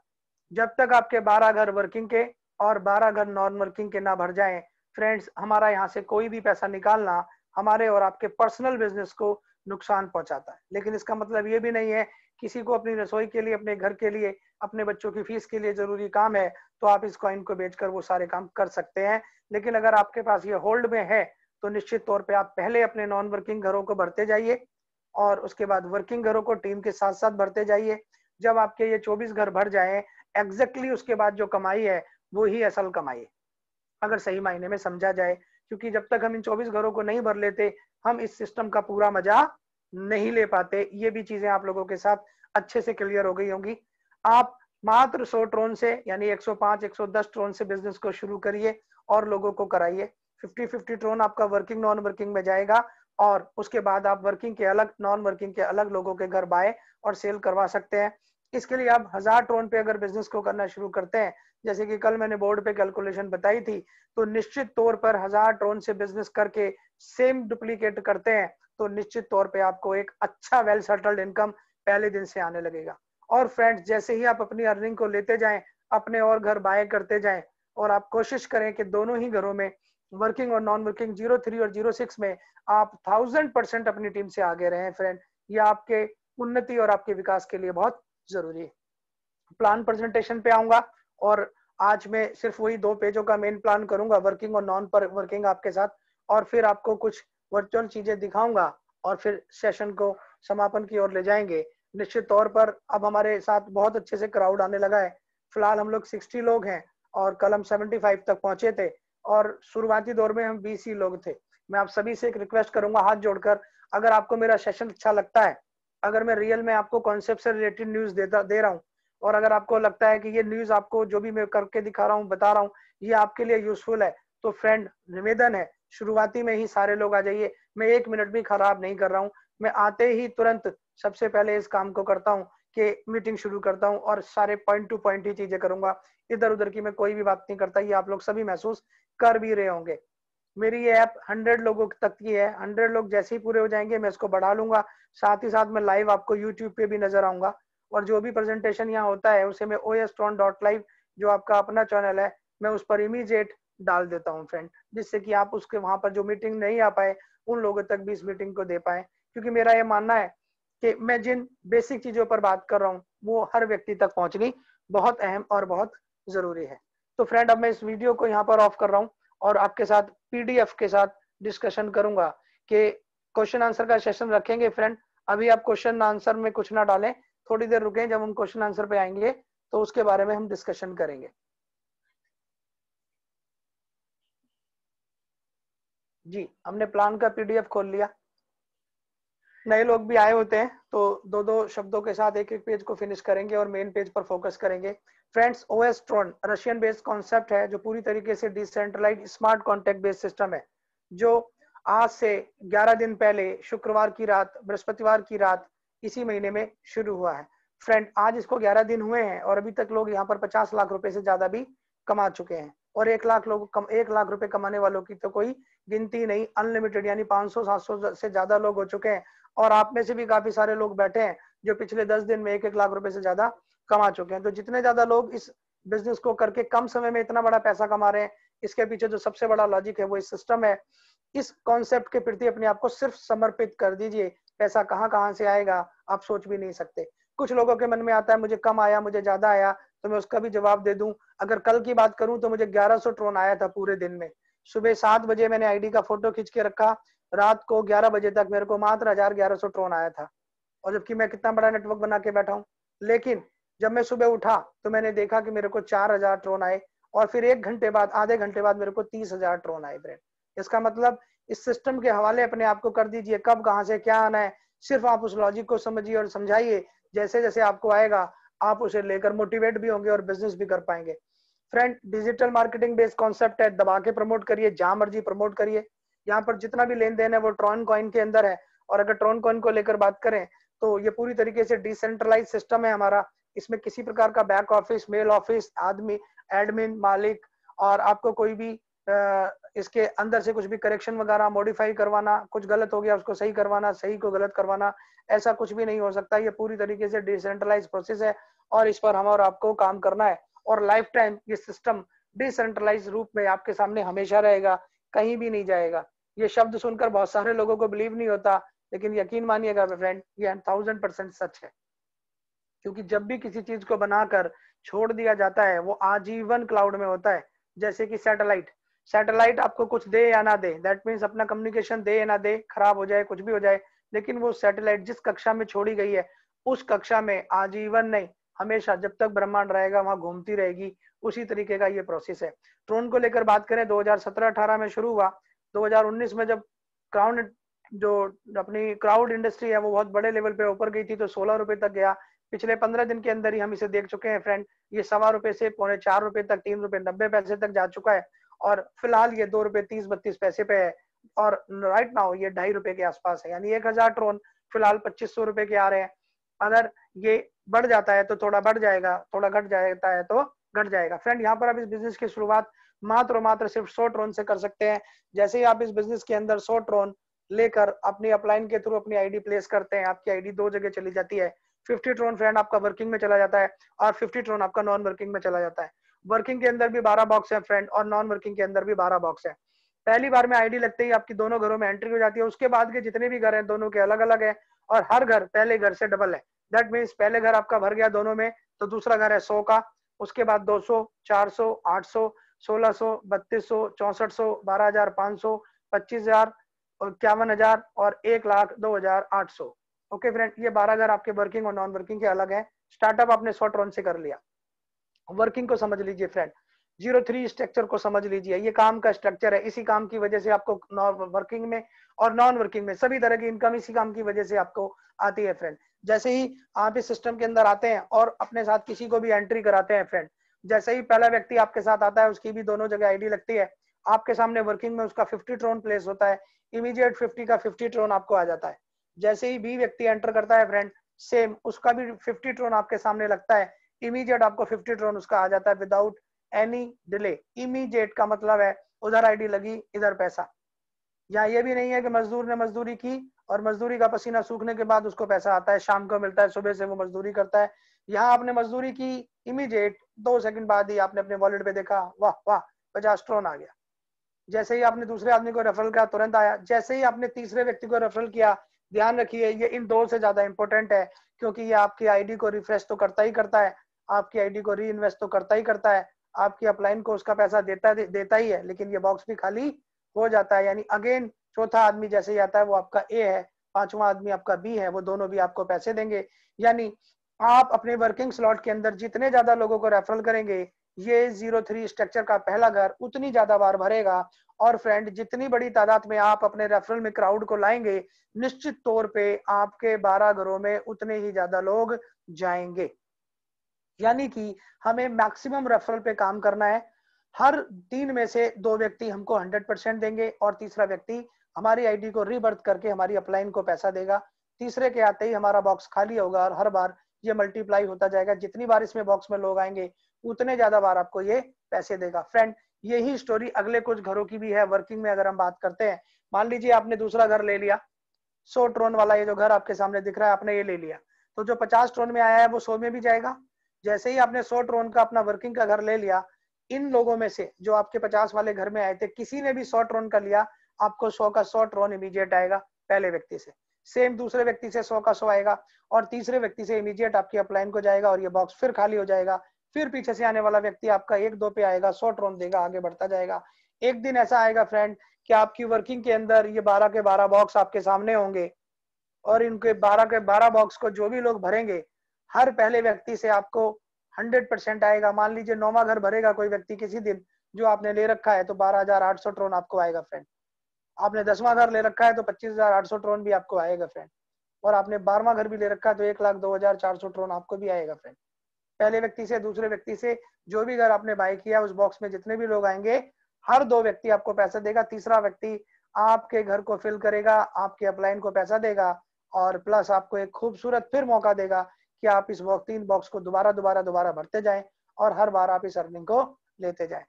जब तक आपके 12 घर वर्किंग के और 12 घर नॉन वर्किंग के ना भर जाएं, फ्रेंड्स हमारा यहाँ से कोई भी पैसा निकालना हमारे और आपके पर्सनल बिजनेस को नुकसान पहुंचाता है। लेकिन इसका मतलब ये भी नहीं है, किसी को अपनी रसोई के लिए, अपने घर के लिए, अपने बच्चों की फीस के लिए जरूरी काम है तो आप इस कॉइन को बेचकर वो सारे काम कर सकते हैं। लेकिन अगर आपके पास ये होल्ड में है तो निश्चित तौर पे आप पहले अपने नॉन वर्किंग घरों को भरते जाइए और उसके बाद वर्किंग घरों को टीम के साथ साथ भरते जाइए। जब आपके ये 24 घर भर जाए एग्जैक्टली उसके बाद जो कमाई है वो ही असल कमाई है, अगर सही मायने में समझा जाए। क्योंकि जब तक हम इन 24 घरों को नहीं भर लेते हम इस सिस्टम का पूरा मजा नहीं ले पाते। ये भी चीजें आप लोगों के साथ अच्छे से क्लियर हो गई होंगी। आप मात्र 100 ट्रोन से यानी 105 110 ट्रोन से बिजनेस को शुरू करिए और लोगों को कराइए। 50-50 ट्रोन आपका वर्किंग नॉन वर्किंग में जाएगा और उसके बाद आप वर्किंग के अलग, नॉन वर्किंग के अलग लोगों के घर बाय और सेल करवा सकते हैं। इसके लिए आप 1000 ट्रोन पे अगर बिजनेस को करना शुरू करते हैं, जैसे कि कल मैंने बोर्ड पे कैलकुलेशन बताई थी, तो निश्चित तौर पर 1000 ट्रोन से बिजनेस करके सेम डुप्लीकेट करते हैं तो निश्चित तौर पे आपको एक अच्छा वेल सेटल्ड इनकम पहले दिन से आने लगेगा। और फ्रेंड्स जैसे ही आप अपनी अर्निंग को लेते जाएं, अपने और घर बाय करते जाएं और आप कोशिश करें कि दोनों ही घरों में, वर्किंग और नॉन वर्किंग, 03 और 06 में आप 1000% अपनी टीम से आगे रहें फ्रेंड। ये आपके उन्नति और आपके विकास के लिए बहुत जरूरी है। प्लान प्रेजेंटेशन पे आऊंगा और आज मैं सिर्फ वही 2 पेजों का मेन प्लान करूंगा, वर्किंग और नॉन वर्किंग आपके साथ, और फिर आपको कुछ वर्चुअल चीजें दिखाऊंगा और फिर सेशन को समापन की ओर ले जाएंगे। निश्चित तौर पर अब हमारे साथ बहुत अच्छे से क्राउड आने लगा है। फिलहाल हम लोग 60 लोग हैं और कल हम 75 तक पहुंचे थे और शुरुआती दौर में हम 20 ही लोग थे। मैं आप सभी से एक रिक्वेस्ट करूंगा हाथ जोड़कर, अगर आपको मेरा सेशन अच्छा लगता है, अगर मैं रियल में आपको कॉन्सेप्ट से रिलेटेड न्यूज दे रहा हूँ और अगर आपको लगता है कि ये न्यूज आपको जो भी मैं करके दिखा रहा हूँ, बता रहा हूँ, ये आपके लिए यूजफुल है, तो फ्रेंड निवेदन है शुरुआती में ही सारे लोग आ जाइए। मैं 1 मिनट भी खराब नहीं कर रहा हूँ, मैं आते ही तुरंत सबसे पहले इस काम को करता हूँ कि मीटिंग शुरू करता हूँ और सारे पॉइंट टू पॉइंट ही चीजें करूंगा। इधर उधर की मैं कोई भी बात नहीं करता, ये आप लोग सभी महसूस कर भी रहे होंगे। मेरी ये ऐप 100 लोगों तक की है, 100 लोग जैसे ही पूरे हो जाएंगे मैं इसको बढ़ा लूंगा। साथ ही साथ मैं लाइव आपको यूट्यूब पे भी नजर आऊंगा और जो भी प्रेजेंटेशन यहाँ होता है उसे मैं ostron.live जो आपका अपना चैनल है मैं उस पर इमीडिएट डाल देता हूँ फ्रेंड, जिससे कि आप उसके वहां पर जो मीटिंग नहीं आ पाए उन लोगों तक भी इस मीटिंग को दे पाए। क्योंकि मेरा ये मानना है कि मैं जिन बेसिक चीजों पर बात कर रहा हूँ वो हर व्यक्ति तक पहुंचनी बहुत अहम और बहुत जरूरी है। तो फ्रेंड अब मैं इस वीडियो को यहाँ पर ऑफ कर रहा हूँ और आपके साथ पीडीएफ के साथ डिस्कशन करूंगा कि क्वेश्चन आंसर का सेशन रखेंगे फ्रेंड। अभी आप क्वेश्चन आंसर में कुछ ना डालें, थोड़ी देर रुकें, जब हम क्वेश्चन आंसर पे आएंगे तो उसके बारे में हम डिस्कशन करेंगे। जी हमने प्लान का पीडीएफ खोल लिया। नए लोग भी आए होते हैं तो 2-2 शब्दों के साथ एक एक पेज को फिनिश करेंगे और मेन पेज पर फोकस करेंगे। फ्रेंड्स ओएस्ट्रॉन रशियन बेस्ड कॉन्सेप्ट है जो पूरी तरीके से decentralized smart contract based system है, जो आज से 11 दिन पहले शुक्रवार की रात, बृहस्पतिवार की रात इसी महीने में शुरू हुआ है। फ्रेंड आज इसको 11 दिन हुए हैं और अभी तक लोग यहाँ पर 50 लाख रुपए से ज्यादा भी कमा चुके हैं और 1 लाख लोग 1 लाख रुपए कमाने वालों की तो कोई गिनती नहीं, अनलिमिटेड, यानी 500-700 से ज्यादा लोग हो चुके हैं। और आप में से भी काफी सारे लोग बैठे हैं जो पिछले 10 दिन में 1-1 लाख रुपए से ज्यादा कमा चुके हैं। तो जितने ज्यादा लोग इस बिजनेस को करके कम समय में इतना बड़ा पैसा कमा रहे हैं, इसके पीछे जो सबसे बड़ा लॉजिक है वो इस सिस्टम है। इस कॉन्सेप्ट के प्रति अपने आप को सिर्फ समर्पित कर दीजिए, पैसा कहाँ कहाँ से आएगा आप सोच भी नहीं सकते। कुछ लोगों के मन में आता है मुझे कम आया, मुझे ज्यादा आया, तो मैं उसका भी जवाब दे दूं। अगर कल की बात करूं तो मुझे 1100 ट्रोन आया था पूरे दिन में। सुबह 7 बजे मैंने आईडी का फोटो खींच के रखा, रात को 11 बजे तक मेरे को मात्र 1100 ट्रोन आया था, और जबकि मैं कितना बड़ा नेटवर्क बना के बैठा हूँ। लेकिन जब मैं सुबह उठा तो मैंने देखा कि मेरे को 4000 ट्रोन आए और फिर 1 घंटे बाद, आधे घंटे बाद मेरे को 30,000 ट्रोन आए फ्रेंड। इसका मतलब इस सिस्टम के हवाले अपने आप को कर दीजिए, कब कहां से क्या आना है, सिर्फ आप उस लॉजिक को समझिए और समझाइए। जैसे जैसे आपको आएगा आप उसे लेकर मोटिवेट भी होंगे और बिजनेस भी कर पाएंगे। Friend, digital marketing based concept है, दबा के प्रमोट करिए, जहां मर्जी प्रमोट करिए। यहाँ पर जितना भी लेन देन है वो ट्रॉन कॉइन के अंदर है। और अगर ट्रॉन कॉइन को लेकर बात करें तो ये पूरी तरीके से डिसेंट्रलाइज सिस्टम है हमारा। इसमें किसी प्रकार का बैक ऑफिस, मेल ऑफिस, आदमी, एडमिन, मालिक, और आपको कोई भी इसके अंदर से कुछ भी करेक्शन वगैरह मॉडिफाई करवाना, कुछ गलत हो गया उसको सही करवाना, सही को गलत करवाना, ऐसा कुछ भी नहीं हो सकता। ये पूरी तरीके से डिसेंट्रलाइज प्रोसेस है और इस पर हम और आपको काम करना है। और लाइफ टाइम ये सिस्टम डिसेंट्रलाइज रूप में आपके सामने हमेशा रहेगा, कहीं भी नहीं जाएगा। ये शब्द सुनकर बहुत सारे लोगों को बिलीव नहीं होता, लेकिन यकीन मानिएगा फ्रेंड, ये 1000% सच है। क्योंकि जब भी किसी चीज को बनाकर छोड़ दिया जाता है वो आजीवन क्लाउड में होता है। जैसे कि सैटेलाइट, सैटेलाइट आपको कुछ दे या ना दे, दैट मीन्स अपना कम्युनिकेशन दे या ना दे, खराब हो जाए, कुछ भी हो जाए, लेकिन वो सैटेलाइट जिस कक्षा में छोड़ी गई है उस कक्षा में आजीवन नहीं, हमेशा जब तक ब्रह्मांड रहेगा वहां घूमती रहेगी। उसी तरीके का ये प्रोसेस है। ड्रोन को लेकर बात करें, 2017-18 में शुरू हुआ। 2019 में जब क्राउड, जो अपनी क्राउड इंडस्ट्री है वो बहुत बड़े लेवल पे ऊपर गई थी तो 16 रुपए तक गया। पिछले 15 दिन के अंदर ही हम इसे देख चुके हैं फ्रेंड, ये ₹1.25 से ₹4.25 तक, ₹3.90 तक जा चुका है। और फिलहाल ये ₹2.30-32 पे है। और राइट नाउ ये ₹2.5 के आसपास है, यानी 1000 ट्रोन फिलहाल ₹2500 के आ रहे हैं। अगर ये बढ़ जाता है तो थोड़ा बढ़ जाएगा, थोड़ा घट जाता है तो घट जाएगा। फ्रेंड, यहाँ पर आप इस बिजनेस की शुरुआत मात्र और मात्र सिर्फ 100 ट्रोन से कर सकते हैं। जैसे ही आप इस बिजनेस के अंदर 100 ट्रोन लेकर अपनी अपलाइन के थ्रू अपनी आईडी प्लेस करते हैं, आपकी आईडी 2 जगह चली जाती है। 50 ट्रोन फ्रेंड आपका वर्किंग में चला जाता है और 50 ट्रोन आपका नॉन वर्किंग में चला जाता है। वर्किंग के अंदर भी 12 बॉक्स है फ्रेंड और नॉन वर्किंग के अंदर भी 12 बॉक्स है। पहली बार में आईडी लगते ही आपकी दोनों घरों में एंट्री हो जाती है। उसके बाद के जितने भी घर हैं दोनों के अलग अलग है और हर घर पहले घर से डबल है। दैट मीन्स पहले घर आपका भर गया दोनों में तो दूसरा घर है 100 का, उसके बाद 200, 400, 800, 1600, 3200, 6400, 12500, 25000, 51,000 और 1,02,800। ओके फ्रेंड, ये 12 घर आपके वर्किंग और नॉन वर्किंग के अलग है। स्टार्टअप आपने 100 ट्रोन से कर लिया। वर्किंग को समझ लीजिए फ्रेंड, 03 स्ट्रक्चर को समझ लीजिए, ये काम का स्ट्रक्चर है। इसी काम की वजह से आपको वर्किंग में और नॉन वर्किंग में सभी तरह की इनकम इसी काम की वजह से आपको आती है फ्रेंड। जैसे ही आप इस सिस्टम के अंदर आते हैं और अपने साथ किसी को भी एंट्री कराते हैं फ्रेंड, जैसे ही पहला व्यक्ति आपके साथ आता है उसकी भी दोनों जगह आईडी लगती है। आपके सामने वर्किंग में उसका 50 ट्रोन प्लेस होता है, इमीडिएट 50 का 50 ट्रोन आपको आ जाता है। जैसे ही बी व्यक्ति एंटर करता है फ्रेंड, सेम उसका भी 50 ट्रोन आपके सामने लगता है, इमीडिएट आपको 50 ट्रोन उसका आ जाता है विदाउट एनी डिले। इमीडिएट का मतलब है उधर आईडी लगी इधर पैसा। यहाँ ये भी नहीं है कि मजदूर ने मजदूरी की और मजदूरी का पसीना सूखने के बाद उसको पैसा आता है, शाम को मिलता है, सुबह से वो मजदूरी करता है। यहाँ आपने मजदूरी की, इमीडिएट 2 सेकंड बाद ही आपने अपने वॉलेट पे देखा, वाह वाह 50 ट्रोन आ गया। जैसे ही आपने दूसरे आदमी को रेफरल किया तुरंत आया। जैसे ही आपने तीसरे व्यक्ति को रेफरल किया, ध्यान रखिए ये इन 2 से ज्यादा इंपॉर्टेंट है, क्योंकि ये आपकी आईडी को रिफ्रेश तो करता ही करता है, आपकी आईडी को री इन्वेस्ट तो करता ही करता है, आपकी अपलाइन को उसका पैसा देता ही है, लेकिन ये बॉक्स भी खाली हो जाता है। यानी अगेन चौथा आदमी जैसे ही आता है वो आपका ए है, पांचवा आदमी आपका बी है, वो दोनों भी आपको पैसे देंगे। यानी आप अपने वर्किंग स्लॉट के अंदर जितने ज्यादा लोगों को रेफरल करेंगे, ये 03 स्ट्रक्चर का पहला घर उतनी ज्यादा बार भरेगा। और फ्रेंड, जितनी बड़ी तादाद में आप अपने रेफरल में क्राउड को लाएंगे, निश्चित तौर पे आपके 12 घरों में उतने ही ज्यादा लोग जाएंगे। यानी कि हमें मैक्सिमम रेफरल पे काम करना है। हर 3 में से 2 व्यक्ति हमको 100% देंगे और तीसरा व्यक्ति हमारी आईडी को रीबर्थ करके हमारी अपलाइन को पैसा देगा। तीसरे के आते ही हमारा बॉक्स खाली होगा और हर बार ये मल्टीप्लाई होता जाएगा। जितनी बार इसमें बॉक्स में लोग आएंगे उतने ज्यादा बार आपको ये पैसे देगा। फ्रेंड, यही स्टोरी अगले कुछ घरों की भी है वर्किंग में। अगर हम बात करते हैं, मान लीजिए आपने दूसरा घर ले लिया, 100 ट्रोन वाला ये जो घर आपके सामने दिख रहा है, आपने ये ले लिया, तो जो 50 ट्रोन में आया है वो 100 में भी जाएगा। जैसे ही आपने 100 ट्रोन का अपना वर्किंग का घर ले लिया, इन लोगों में से जो आपके 50 वाले घर में आए थे, किसी ने भी 100 ट्रोन का लिया, आपको 100 का 100 ट्रोन इमीडिएट आएगा पहले व्यक्ति से। सेम दूसरे व्यक्ति से 100 का 100 आएगा और तीसरे व्यक्ति से इमीडिएट आपकी अपलाइन को जाएगा और ये बॉक्स फिर खाली हो जाएगा। फिर पीछे से आने वाला व्यक्ति आपका 1-2 पे आएगा, 100 ट्रोन देगा, आगे बढ़ता जाएगा। एक दिन ऐसा आएगा फ्रेंड कि आपकी वर्किंग के अंदर ये 12 के 12 बॉक्स आपके सामने होंगे और इनके 12 के 12 बॉक्स को जो भी लोग भरेंगे, हर पहले व्यक्ति से आपको 100% आएगा। मान लीजिए 9वां घर भरेगा कोई व्यक्ति किसी दिन जो आपने ले रखा है, तो 12,800 ट्रोन आपको आएगा फ्रेंड। आपने 10वां घर ले रखा है तो 25,800 ट्रोन भी आपको आएगा फ्रेंड। और आपने 12वां घर भी ले रखा है तो 1,02,400 ट्रोन आपको भी आएगा फ्रेंड। पहले व्यक्ति से दूसरे व्यक्ति से जो भी घर आपने बाय किया, उस बॉक्स में जितने भी लोग आएंगे, हर 2 व्यक्ति आपको पैसा देगा, तीसरा व्यक्ति आपके घर को फिल करेगा, आपके अपलाइन को पैसा देगा, और प्लस आपको एक खूबसूरत फिर मौका देगा कि आप इस 3 बॉक्स को दोबारा दोबारा दोबारा भरते जाएं और हर बार आप इस अर्निंग को लेते जाएं।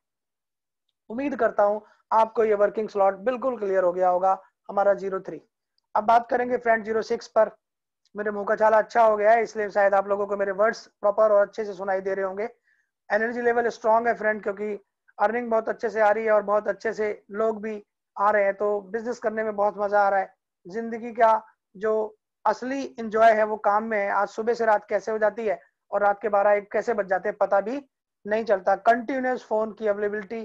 उम्मीद करता हूं आपको ये वर्किंग स्लॉट बिल्कुल क्लियर हो गया होगा हमारा 03। अब बात करेंगे फ्रेंड 06 पर। मेरे मुंह का छाला अच्छा हो गया है, इसलिए शायद आप लोगों को मेरे वर्ड्स प्रॉपर और अच्छे से सुनाई दे रहे होंगे। एनर्जी लेवल स्ट्रांग है फ्रेंड, क्योंकि अर्निंग बहुत अच्छे से आ रही है और बहुत अच्छे से लोग भी आ रहे हैं, तो बिजनेस करने में बहुत मजा आ रहा है। जिंदगी का जो असली इंजॉय है वो काम में है। आज सुबह से रात कैसे हो जाती है और रात के 12-1 कैसे बज जाते हैं पता भी नहीं चलता। कंटिन्यूस फोन की availability,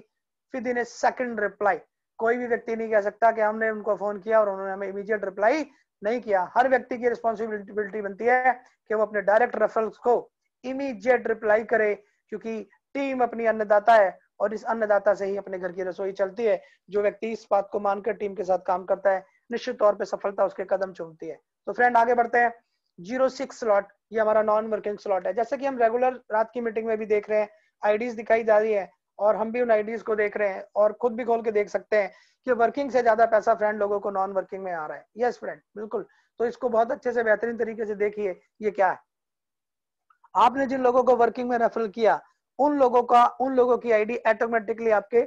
with in A second reply. कोई भी व्यक्ति नहीं कह सकता कि हमने उनको फोन किया और उन्होंने हमें इमीडिएट रिप्लाई नहीं किया। हर व्यक्ति की रिस्पॉन्सिबिलिटी बनती है कि वो अपने डायरेक्ट रेफरल्स को इमीडिएट रिप्लाई करे, क्योंकि टीम अपनी अन्नदाता है और इस अन्नदाता से ही अपने घर की रसोई चलती है। जो व्यक्ति इस बात को मानकर टीम के साथ काम करता है, निश्चित तौर पे सफलता उसके कदम चूमती है। तो फ्रेंड आगे बढ़ते हैं। 06 स्लॉट ये हमारा नॉन वर्किंग स्लॉट है। जैसे कि हम रेगुलर रात की मीटिंग में भी देख रहे हैं, आईडीज दिखाई जा रही है और हम भी उन आईडीज को देख रहे हैं और खुद भी खोल के देख सकते हैं कि वर्किंग से ज्यादा पैसा फ्रेंड लोगों को नॉन वर्किंग में आ रहा है। यस फ्रेंड, बिल्कुल। तो इसको बहुत अच्छे से बेहतरीन तरीके से देखिए, ये क्या है। आपने जिन लोगों को वर्किंग में रेफरल किया, उन लोगों की आईडी ऑटोमेटिकली आपके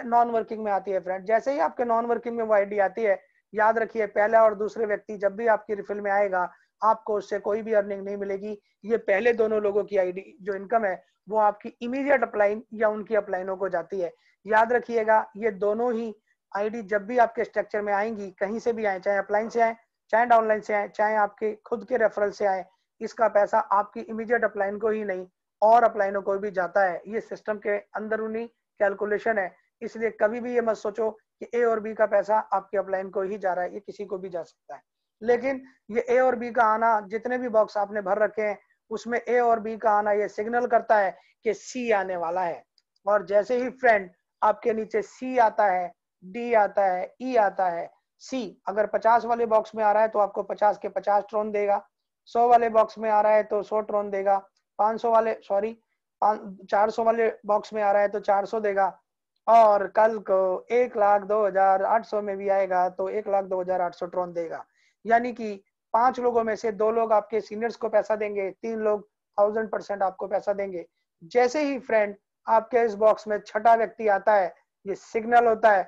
नॉन वर्किंग में आती है फ्रेंड। जैसे ही आपके नॉन वर्किंग में वो आईडी आती है, याद रखिए पहला और दूसरे व्यक्ति जब भी आपकी रिफिल में आएगा, आपको उससे कोई भी अर्निंग नहीं मिलेगी। ये पहले दोनों लोगों की आईडी जो इनकम है वो आपकी इमीडिएट अपलाइन या उनकी अपलाइनों को जाती है। याद रखिएगा ये दोनों ही आईडी जब भी आपके स्ट्रक्चर में आएंगी, कहीं से भी आए, चाहे अपलाइन से आए, चाहे डाउनलाइन से आए, चाहे आपके खुद के रेफरल से आए, इसका पैसा आपकी इमीडिएट अपलाइन को ही नहीं और अपलाइनों को भी जाता है। ये सिस्टम के अंदरूनी कैलकुलेशन है, इसलिए कभी भी ये मत सोचो कि ए और बी का पैसा आपके अपलाइन को ही जा रहा है, ये किसी को भी जा सकता है। लेकिन ये ए और बी का आना, जितने भी बॉक्स आपने भर रखे हैं उसमें ए और बी का आना ये सिग्नल करता है कि सी आने वाला है। और जैसे ही फ्रेंड आपके नीचे सी आता है, डी आता है, ई आता है, सी अगर 50 वाले बॉक्स में आ रहा है तो आपको 50 के 50 ट्रोन देगा, 100 वाले बॉक्स में आ रहा है तो 100 ट्रोन देगा, 400 वाले बॉक्स में आ रहा है तो 400 देगा, और कल को 1,02,800 में भी आएगा तो 1,02,800 ट्रोन देगा। यानी कि 5 लोगों में से 2 लोग आपके सीनियर्स को पैसा देंगे, 3 लोग 1000% आपको पैसा देंगे। जैसे ही फ्रेंड आपके इस बॉक्स में छठा व्यक्ति आता है, ये सिग्नल होता है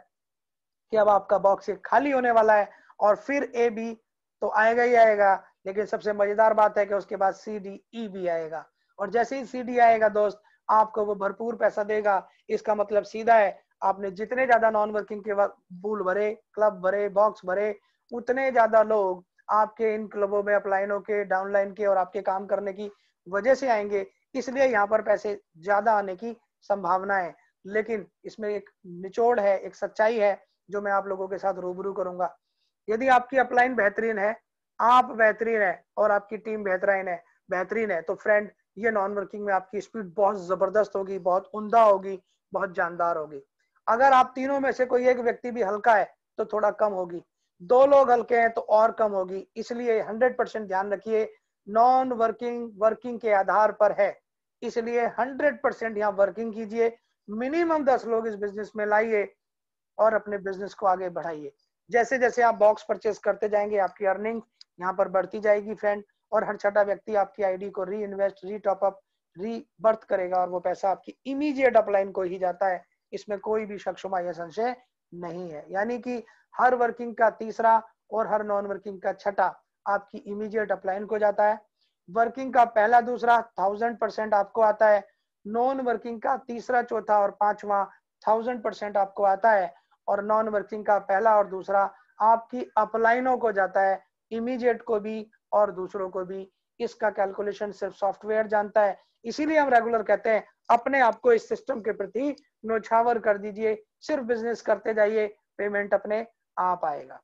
कि अब आपका बॉक्स खाली होने वाला है। और फिर ए बी तो आएगा ही आएगा, लेकिन सबसे मजेदार बात है कि उसके बाद सी डी ई भी आएगा। और जैसे ही सी डी आएगा दोस्त, आपको वो भरपूर पैसा देगा। इसका मतलब सीधा है, आपने जितने ज्यादा नॉन वर्किंग के पूल भरे, क्लब भरे, बॉक्स भरे, उतने ज्यादा लोग आपके इन क्लबों में अपलाइनों के, डाउनलाइन के और आपके काम करने की वजह से आएंगे। इसलिए यहाँ पर पैसे ज्यादा आने की संभावना है। लेकिन इसमें एक निचोड़ है, एक सच्चाई है जो मैं आप लोगों के साथ रूबरू करूंगा। यदि आपकी अपलाइन बेहतरीन है, आप बेहतरीन है और आपकी टीम बेहतरीन है तो फ्रेंड ये नॉन वर्किंग में आपकी स्पीड बहुत जबरदस्त होगी, बहुत उम्दा होगी, बहुत जानदार होगी। अगर आप तीनों में से कोई एक व्यक्ति भी हल्का है तो थोड़ा कम होगी, 2 लोग हल्के हैं तो और कम होगी। इसलिए 100% ध्यान रखिए, नॉन वर्किंग वर्किंग के आधार पर है, इसलिए 100% यहाँ वर्किंग कीजिए। मिनिमम 10 लोग इस बिजनेस में लाइए और अपने बिजनेस को आगे बढ़ाइए। जैसे जैसे आप बॉक्स परचेस करते जाएंगे, आपकी अर्निंग यहाँ पर बढ़ती जाएगी फ्रेंड, और हर छठा व्यक्ति आपकी आईडी को री इन्वेस्ट, री टॉपअप, री बर्थ करेगा और वो पैसा आपकी इमीडिएट अपलाइन को ही जाता है। इसमें कोई भी शक शुबा या संशय नहीं है। यानी कि हर वर्किंग का तीसरा और हर नॉन वर्किंग का छठा आपकी इमीडिएट अपलाइन को जाता है। वर्किंग का पहला दूसरा 1000% आपको आता है। नॉन वर्किंग का तीसरा चौथा और पांचवा 1000% आपको आता है। और नॉन वर्किंग का पहला और दूसरा आपकी अपलाइनों को जाता है, इमीडिएट को भी और दूसरों को भी। इसका कैलकुलेशन सिर्फ सॉफ्टवेयर जानता है। इसीलिए हम रेगुलर कहते हैं अपने आप को इस सिस्टम के प्रति न्योछावर कर दीजिए, सिर्फ बिजनेस करते जाइए, पेमेंट अपने आप आएगा।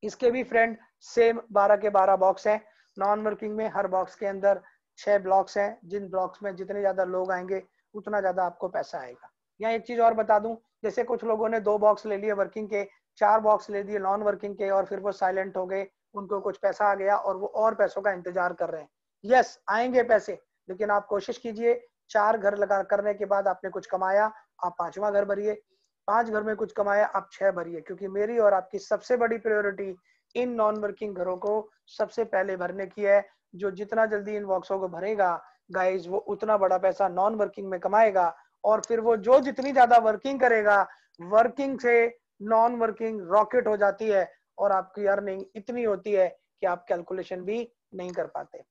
इसके भी फ्रेंड सेम 12 के 12 बॉक्स है। नॉन वर्किंग में हर बॉक्स के अंदर 6 ब्लॉक्स हैं, जिन ब्लॉक्स में जितने ज्यादा लोग आएंगे उतना ज्यादा आपको पैसा आएगा। यहाँ एक चीज और बता दूं, जैसे कुछ लोगों ने 2 बॉक्स ले लिए वर्किंग के, 4 बॉक्स ले दिए नॉन वर्किंग के, और फिर वो साइलेंट हो गए, उनको कुछ पैसा आ गया और वो और पैसों का इंतजार कर रहे हैं। यस, आएंगे पैसे, लेकिन आप कोशिश कीजिए 4 घर लगा करने के बाद आपने कुछ कमाया, आप 5वां घर भरिए, 5 घर में कुछ कमाया आप 6 भरिए, क्योंकि मेरी और आपकी सबसे बड़ी प्रायोरिटी इन नॉन वर्किंग घरों को सबसे पहले भरने की है। जो जितना जल्दी इन बॉक्सों को भरेगा गाइज, वो उतना बड़ा पैसा नॉन वर्किंग में कमाएगा, और फिर वो जो जितनी ज्यादा वर्किंग करेगा, वर्किंग से नॉन वर्किंग रॉकेट हो जाती है, और आपकी अर्निंग इतनी होती है कि आप कैलकुलेशन भी नहीं कर पाते।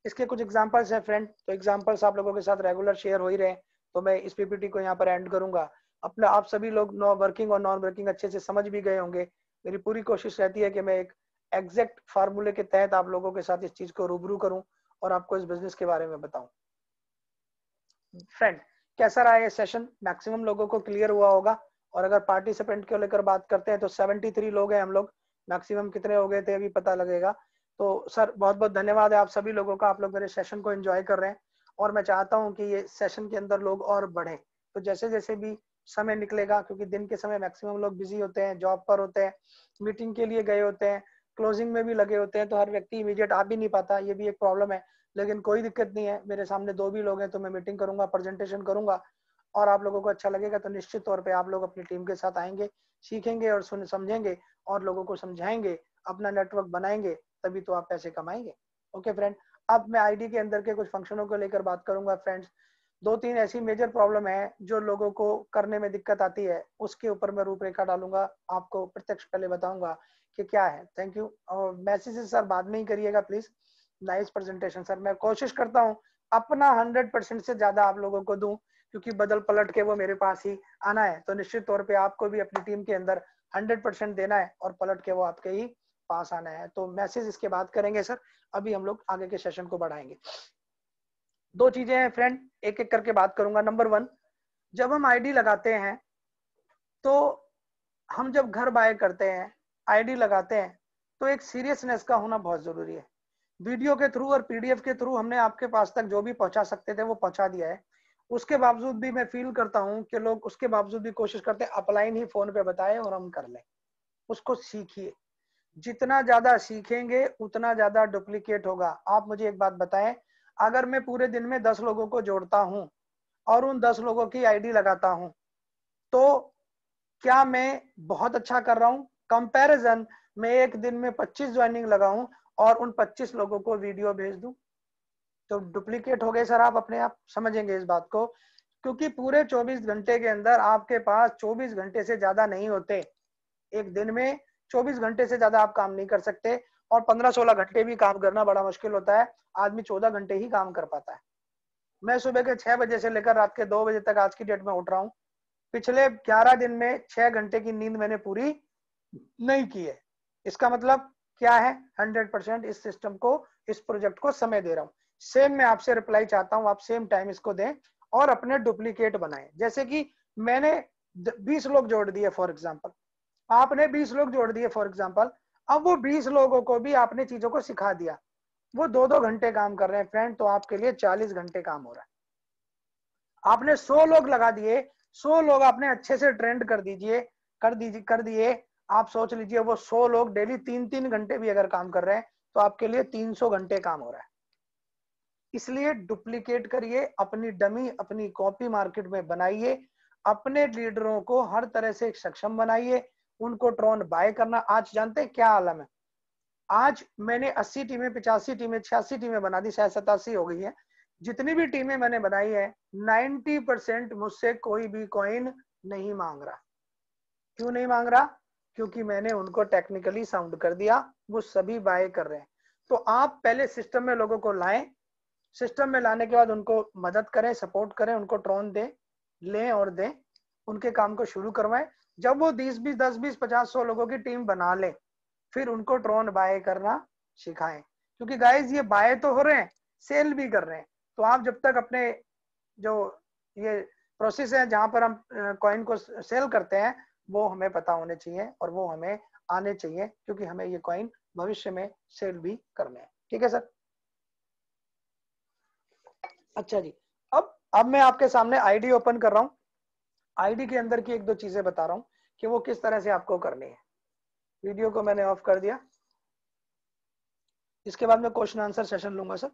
इसके कुछ एग्जांपल्स हैं फ्रेंड, तो एग्जांपल्स आप लोगों के साथ रेगुलर शेयर हो ही रहे हैं, तो मैं इस पीपीटी को यहाँ पर एंड करूंगा। अपना आप सभी लोग वर्किंग और नॉन वर्किंग अच्छे से समझ भी गए होंगे। मेरी पूरी कोशिश रहती है कि मैं एक एग्जैक्ट फार्मूले के तहत आप लोगों के साथ इस चीज को रूबरू करूं और आपको इस बिजनेस के बारे में बताऊं। फ्रेंड, कैसा रहा ये सेशन? मैक्सिमम लोगों को क्लियर हुआ होगा, और अगर पार्टिसिपेंट को लेकर बात करते हैं तो 73 लोग हैं हम लोग, मैक्सिमम कितने हो गए थे अभी पता लगेगा। तो सर बहुत बहुत धन्यवाद है आप सभी लोगों का, आप लोग मेरे सेशन को एंजॉय कर रहे हैं, और मैं चाहता हूं कि ये सेशन के अंदर लोग और बढ़े। तो जैसे जैसे भी समय निकलेगा, क्योंकि दिन के समय मैक्सिमम लोग बिजी होते हैं, जॉब पर होते हैं, मीटिंग के लिए गए होते हैं, क्लोजिंग में भी लगे होते हैं, तो हर व्यक्ति इमीडिएट आ भी नहीं पाता, ये भी एक प्रॉब्लम है। लेकिन कोई दिक्कत नहीं है, मेरे सामने 2 भी लोग हैं तो मैं मीटिंग करूंगा, प्रेजेंटेशन करूंगा, और आप लोगों को अच्छा लगेगा तो निश्चित तौर पे आप लोग अपनी टीम के साथ आएंगे, सीखेंगे और समझेंगे, और लोगों को समझाएंगे, अपना नेटवर्क बनाएंगे, तभी तो आप पैसे कमाएंगे। ओके फ्रेंड, अब मैं आईडी के अंदर के कुछ फंक्शनों को लेकर बात करूंगा फ्रेंड्स। 2-3 ऐसी मेजर प्रॉब्लम है जो लोगों को करने में दिक्कत आती है, उसके ऊपर मैं रूपरेखा डालूंगा, आपको प्रत्यक्ष पहले बताऊंगा कि क्या है। Thank you. और मैसेज सर बाद में ही करिएगा प्लीज। नाइस प्रेजेंटेशन सर, मैं कोशिश करता हूँ अपना 100% से ज्यादा आप लोगों को दूं, क्योंकि बदल पलट के वो मेरे पास ही आना है, तो निश्चित तौर पे आपको भी अपनी टीम के अंदर 100% देना है, और पलट के वो आपके ही पास आना है। तो मैसेज इसके बाद करेंगे सर, अभी हम लोग आगे के सेशन को बढ़ाएंगे। 2 चीजें हैं फ्रेंड, एक एक करके बात करूंगा। नंबर 1, जब हम आईडी लगाते हैं, तो हम जब घर बाय करते हैं, आईडी लगाते हैं, तो एक सीरियसनेस का होना बहुत जरूरी है। वीडियो के थ्रू और पीडीएफ के थ्रू हमने आपके पास तक जो भी पहुंचा सकते थे वो पहुंचा दिया है। उसके बावजूद भी मैं फील करता हूं कि लोग उसके बावजूद भी कोशिश करते हैं अपलाइन ही फोन पे बताए और हम कर लें। उसको सीखिए, जितना ज्यादा सीखेंगे उतना ज्यादा डुप्लीकेट होगा। आप मुझे एक बात बताएं, अगर मैं पूरे दिन में 10 लोगों को जोड़ता हूं और उन 10 लोगों की आईडी लगाता हूं, तो क्या मैं बहुत अच्छा कर रहा हूं? कंपैरिजन में एक दिन में 25 ज्वाइनिंग लगाऊं और उन 25 लोगों को वीडियो भेज दूं, तो डुप्लीकेट हो गए सर। आप अपने आप समझेंगे इस बात को, क्योंकि पूरे 24 घंटे के अंदर आपके पास 24 घंटे से ज्यादा नहीं होते। एक दिन में 24 घंटे से ज्यादा आप काम नहीं कर सकते, और 15-16 घंटे भी काम करना बड़ा मुश्किल होता है। आदमी 14 घंटे ही काम कर पाता है। मैं सुबह के 6 बजे से लेकर रात के 2 बजे तक आज की डेट में उठ रहा हूँ। पिछले 11 दिन में 6 घंटे की नींद मैंने पूरी नहीं की है। इसका मतलब क्या है? 100% इस सिस्टम को, इस प्रोजेक्ट को समय दे रहा हूँ। सेम मैं आपसे रिप्लाई चाहता हूँ, आप सेम टाइम इसको दें और अपने डुप्लीकेट बनाएं। जैसे कि मैंने 20 लोग जोड़ दिए फॉर एग्जाम्पल, आपने 20 लोग जोड़ दिए फॉर एग्जाम्पल, अब वो 20 लोगों को भी आपने चीजों को सिखा दिया, वो 2-2 घंटे काम कर रहे हैं फ्रेंड, तो आपके लिए 40 घंटे काम हो रहा है। आपने 100 लोग लगा दिए, 100 लोग आपने अच्छे से ट्रेंड कर दिए। आप सोच लीजिए वो 100 लोग डेली 3-3 घंटे भी अगर काम कर रहे हैं, तो आपके लिए 300 घंटे काम हो रहा है। इसलिए डुप्लीकेट करिए, अपनी डमी, अपनी कॉपी मार्केट में बनाइए, अपने लीडरों को हर तरह से सक्षम बनाइए, उनको ट्रोन बाय करना। आज जानते हैं क्या आलम है? आज मैंने 80 टीमें, 85 टीमें, 86 टीमें बना दी, शायद 87 हो गई है। जितनी भी टीमें मैंने बनाई है, 90% मुझसे कोई भी कॉइन नहीं मांग रहा। क्यों नहीं मांग रहा? क्योंकि मैंने उनको टेक्निकली साउंड कर दिया, वो सभी बाय कर रहे हैं। तो आप पहले सिस्टम में लोगों को लाएं, सिस्टम में लाने के बाद उनको मदद करें, सपोर्ट करें, उनको ट्रोन दें, लें और दें, उनके काम को शुरू करवाएं। जब वो 10-20, 50-100 लोगों की टीम बना लें, फिर उनको ट्रोन बाय करना सिखाएं। क्योंकि गाइज ये बाय तो हो रहे हैं, सेल भी कर रहे हैं। तो आप जब तक अपने जो ये प्रोसेस है जहां पर हम कॉइन को सेल करते हैं, वो हमें पता होने चाहिए और वो हमें आने चाहिए, क्योंकि हमें ये कॉइन भविष्य में सेल भी करने हैं। ठीक है सर? अच्छा जी, अब मैं आपके सामने आईडी ओपन कर रहा हूँ। आईडी के अंदर की एक दो चीजें बता रहा हूँ कि वो किस तरह से आपको करनी है। वीडियो को मैंने ऑफ कर दिया। इसके बाद मैं क्वेश्चन आंसर सेशन लूंगा सर।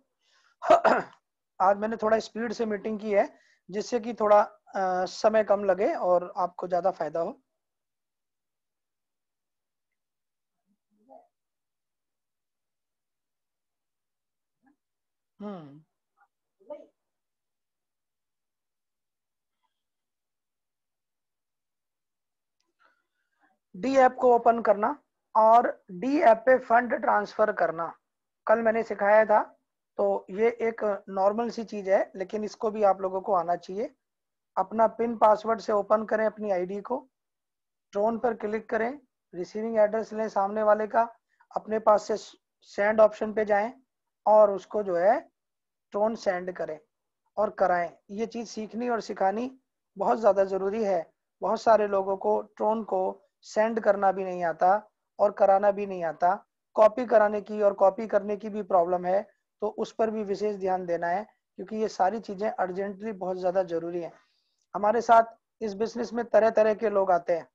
आज मैंने थोड़ा स्पीड से मीटिंग की है, जिससे कि थोड़ा समय कम लगे और आपको ज्यादा फायदा हो। हम्म डी ऐप को ओपन करना और डी ऐप पे फंड ट्रांसफर करना कल मैंने सिखाया था। तो ये एक नॉर्मल सी चीज है, लेकिन इसको भी आप लोगों को आना चाहिए। अपना पिन पासवर्ड से ओपन करें अपनी आईडी को, ट्रोन पर क्लिक करें, रिसीविंग एड्रेस लें सामने वाले का, अपने पास से सेंड ऑप्शन पे जाएं और उसको जो है ट्रोन सेंड करें और कराएं। ये चीज सीखनी और सिखानी बहुत ज्यादा जरूरी है। बहुत सारे लोगों को ट्रोन को सेंड करना भी नहीं आता और कराना भी नहीं आता। कॉपी कराने की और कॉपी करने की भी प्रॉब्लम है, तो उस पर भी विशेष ध्यान देना है, क्योंकि ये सारी चीजें अर्जेंटली बहुत ज्यादा जरूरी है। हमारे साथ इस बिजनेस में तरह तरह के लोग आते हैं,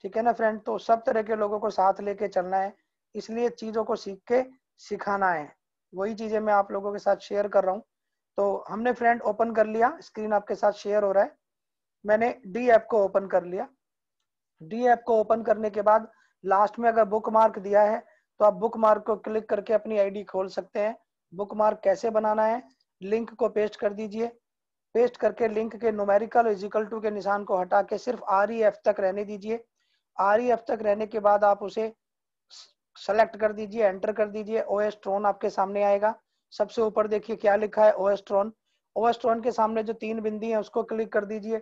ठीक है ना फ्रेंड। तो सब तरह के लोगों को साथ लेके चलना है, इसलिए चीजों को सीख के सिखाना है। वही चीजें मैं आप लोगों के साथ शेयर कर रहा हूँ। तो हमने फ्रेंड ओपन कर लिया, स्क्रीन आपके साथ शेयर हो रहा है। मैंने डी ऐप को ओपन कर लिया। डी ऐप को ओपन करने के बाद लास्ट में अगर बुक मार्क दिया है तो आप बुक मार्क को क्लिक करके अपनी आईडी खोल सकते हैं। बुक मार्क कैसे बनाना है, लिंक को पेस्ट कर दीजिए। पेस्ट करके लिंक के न्यूमेरिकल इजिकल टू के निशान को हटा के सिर्फ REF तक रहने दीजिए। REF तक रहने के बाद आप उसे सेलेक्ट कर दीजिए, एंटर कर दीजिए। OS ट्रोन आपके सामने आएगा। सबसे ऊपर देखिए क्या लिखा है, OS ट्रोन। OS ट्रोन के सामने जो तीन बिंदी है उसको क्लिक कर दीजिए।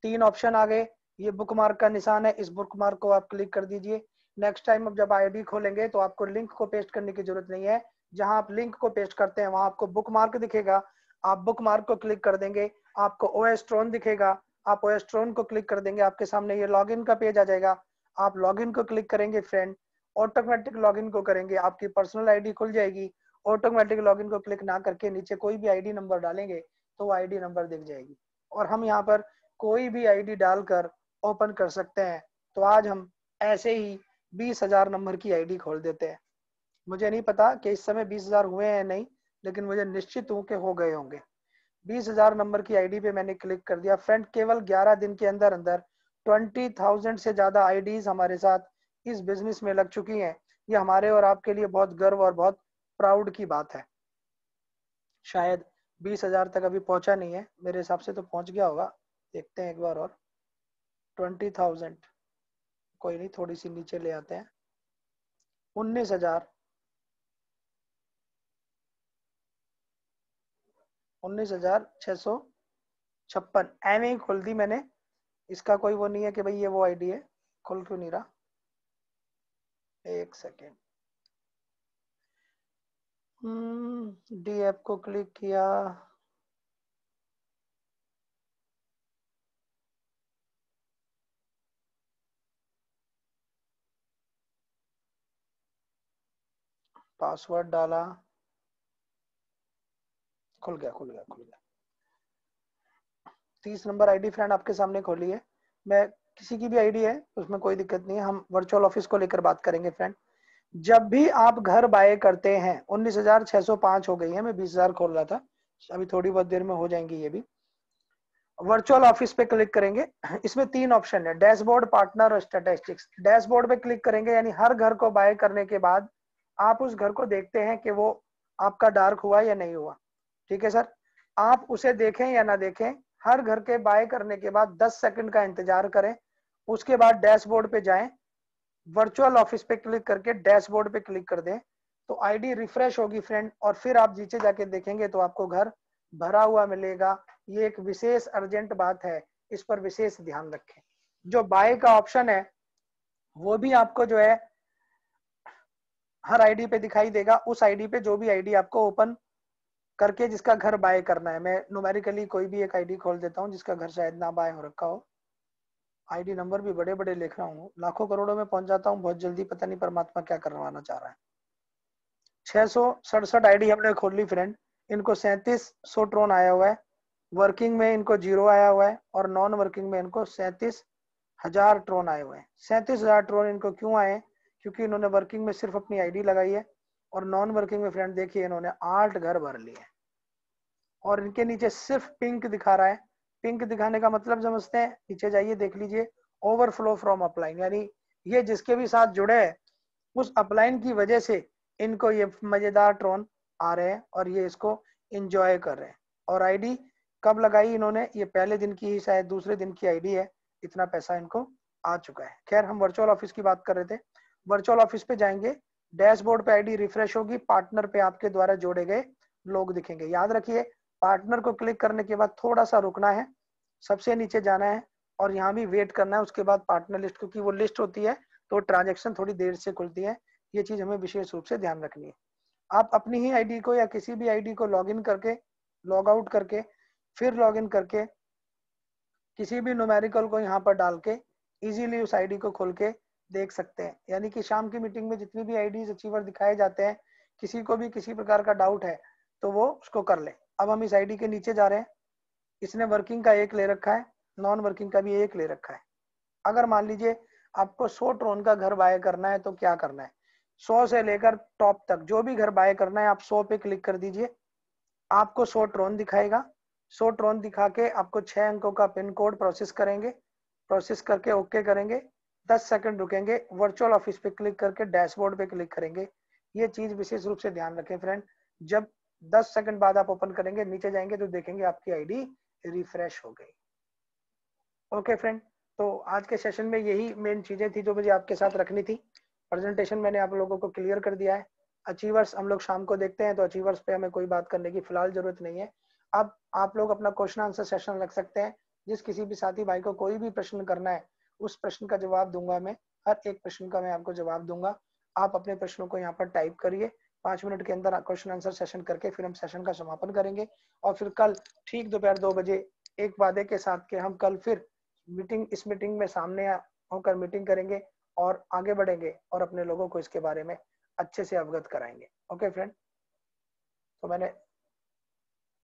तीन ऑप्शन आ गए। ये बुक मार्क का निशान है, इस बुक मार्क को आप क्लिक कर दीजिए। नेक्स्ट टाइम अब जब आईडी खोलेंगे तो आपको लिंक को पेस्ट करने की जरूरत नहीं है। जहां आप लिंक को पेस्ट करते हैं वहां आपको बुक मार्क दिखेगा। आप बुक मार्क को क्लिक कर देंगे, आपको OS ट्रोन दिखेगा। आप OS ट्रोन को क्लिक कर देंगे, आपके सामने ये लॉगिन का पेज आ जाएगा। आप लॉगिन को क्लिक करेंगे फ्रेंड, ऑटोमेटिक लॉगिन को करेंगे, आपकी पर्सनल आईडी खुल जाएगी। ऑटोमेटिक लॉगिन को क्लिक ना करके नीचे कोई भी आईडी नंबर डालेंगे तो वो आईडी नंबर दिख जाएगी, और हम यहाँ पर कोई भी आईडी डालकर ओपन कर सकते हैं। तो आज हम ऐसे ही 20,000 नंबर की आईडी खोल देते हैं। मुझे नहीं पता कि इस समय 20,000 हुए हैं नहीं, लेकिन मुझे निश्चित हूं कि हो गए होंगे। 20,000 नंबर की आईडी पे मैंने क्लिक कर दिया फ्रेंड। केवल 11 दिन के अंदर अंदर 20,000 से ज्यादा आईडीज हमारे साथ इस बिजनेस में लग चुकी हैं। ये हमारे और आपके लिए बहुत गर्व और बहुत प्राउड की बात है। शायद 20,000 तक अभी पहुंचा नहीं है, मेरे हिसाब से तो पहुंच गया होगा। देखते हैं एक बार और। 20,000, कोई नहीं, थोड़ी सी नीचे ले आते हैं। 19,000, 19,656 एम ही खोल दी मैंने। इसका कोई वो नहीं है कि भाई ये वो आईडी है। खुल क्यों नहीं रहा, एक सेकेंड। डी ऐप को क्लिक किया। पासवर्ड डाला, खुल गया खुल गया खुल गया। 30 नंबर आईडी फ्रेंड आपके सामने खोली है। मैं किसी की भी आईडी है उसमें कोई दिक्कत नहीं है, हम वर्चुअल ऑफिस को लेकर बात करेंगे फ्रेंड। जब भी आप घर बाय करते हैं, 19,605 हो गई है, मैं 20,000 खोल रहा था, अभी थोड़ी बहुत देर में हो जाएंगी ये भी। वर्चुअल ऑफिस पे क्लिक करेंगे। इसमें तीन ऑप्शन है, डैशबोर्ड, पार्टनर और स्टैटिस्टिक्स। डैशबोर्ड पे क्लिक करेंगे यानी हर घर को बाय करने के बाद आप उस घर को देखते हैं कि वो आपका डार्क हुआ या नहीं हुआ। ठीक है सर, आप उसे देखें या ना देखें, हर घर के बाय करने के बाद 10 सेकंड का इंतजार करें। उसके बाद डैशबोर्ड पे जाएं, वर्चुअल ऑफिस पे क्लिक करके डैशबोर्ड पे क्लिक कर दें, तो आईडी रिफ्रेश होगी फ्रेंड, और फिर आप नीचे जाके देखेंगे तो आपको घर भरा हुआ मिलेगा। ये एक विशेष अर्जेंट बात है, इस पर विशेष ध्यान रखें। जो बाय का ऑप्शन है वो भी आपको जो है हर आईडी पे दिखाई देगा। उस आईडी पे जो भी आईडी आपको ओपन करके जिसका घर बाय करना है, मैं न्यूमेरिकली कोई भी एक आईडी खोल देता हूँ जिसका घर शायद ना बाय हो रखा हो। आईडी नंबर भी बड़े बड़े लिख रहा हूँ, लाखों करोड़ों में पहुंच जाता हूँ बहुत जल्दी, पता नहीं परमात्मा क्या करवाना चाह रहा है। 667 आईडी हमने खोल ली फ्रेंड। इनको 3700 ट्रोन आया हुआ है, वर्किंग में इनको 0 आया हुआ है, और नॉन वर्किंग में इनको 37,000 ट्रोन आए हुए हैं। 37,000 ट्रोन इनको क्यों आए? क्योंकि इन्होंने वर्किंग में सिर्फ अपनी आईडी लगाई है, और नॉन वर्किंग में फ्रेंड देखिए इन्होंने 8 घर भर लिए, और इनके नीचे सिर्फ पिंक दिखा रहा है। पिंक दिखाने का मतलब समझते हैं, नीचे जाइए देख लीजिए, ओवरफ्लो फ्रॉम अपलाइन, यानी ये जिसके भी साथ जुड़े हैं उस अपलाइन की वजह से इनको ये मजेदार ट्रोन आ रहे हैं और ये इसको एंजॉय कर रहे हैं। और आईडी कब लगाई इन्होंने? ये पहले दिन की ही शायद दूसरे दिन की आईडी है, इतना पैसा इनको आ चुका है। खैर हम वर्चुअल ऑफिस की बात कर रहे थे। वर्चुअल ऑफिस पे जाएंगे, डैशबोर्ड पे आईडी रिफ्रेश होगी, पार्टनर पे आपके द्वारा जोड़े गए लोग दिखेंगे। याद रखिए पार्टनर को क्लिक करने के बाद थोड़ा सा रुकना है, सबसे नीचे जाना है और यहाँ भी वेट करना है, उसके बाद पार्टनर लिस्ट, क्योंकि वो लिस्ट होती है तो ट्रांजैक्शन थोड़ी देर से खुलती है, ये चीज हमें विशेष रूप से ध्यान रखनी है। आप अपनी ही आईडी को या किसी भी आईडी को लॉगिन करके, लॉग आउट करके, फिर लॉगिन करके किसी भी न्यूमेरिकल को यहाँ पर डाल के इजीली उस आईडी को खोल के देख सकते हैं। यानी कि शाम की मीटिंग में जितनी भी आईडीज अचीवर दिखाए जाते हैं, किसी को भी किसी प्रकार का डाउट है तो वो उसको कर ले। अब हम इस आईडी के नीचे जा रहे हैं, इसने वर्किंग का 1 ले रखा है, नॉन वर्किंग का भी 1 ले रखा है। अगर मान लीजिए आपको 100 ट्रोन का घर बाय करना है तो क्या करना है? 100 से लेकर टॉप तक जो भी घर बाय करना है आप 100 पे क्लिक कर दीजिए, आपको 100 ट्रोन दिखाएगा। 100 ट्रोन दिखा के आपको 6 अंकों का पिन कोड प्रोसेस करेंगे, प्रोसेस करके ओके करेंगे, 10 सेकंड रुकेंगे, वर्चुअल ऑफिस पे क्लिक करके डैशबोर्ड पे क्लिक करेंगे। ये चीज विशेष रूप से ध्यान रखें फ्रेंड, जब 10 सेकंड बाद आप ओपन करेंगे नीचे जाएंगे तो देखेंगे आपकी आईडी रिफ्रेश हो गई। ओके फ्रेंड, तो आज के सेशन में यही मेन चीजें थी जो मुझे आपके साथ रखनी थी। प्रेजेंटेशन मैंने आप लोगों को क्लियर कर दिया है। अचीवर्स हम लोग शाम को देखते हैं, तो अचीवर्स पे हमें कोई बात करने की फिलहाल जरूरत नहीं है। अब आप लोग अपना क्वेश्चन आंसर सेशन रख सकते हैं, जिस किसी भी साथी भाई को कोई भी प्रश्न करना है उस प्रश्न का जवाब दूंगा मैं, हर एक प्रश्न का मैं आपको जवाब दूंगा। आप अपने प्रश्नों को यहाँ पर टाइप करिए, 5 मिनट के अंदर क्वेश्चन आंसर सेशन करके फिर हम सेशन का समापन करेंगे। और फिर कल ठीक दोपहर 2 बजे एक वादे के साथ के हम कल फिर इस मीटिंग में सामने होकर मीटिंग करेंगे और आगे बढ़ेंगे और अपने लोगों को इसके बारे में अच्छे से अवगत कराएंगे। ओके फ्रेंड, तो मैंने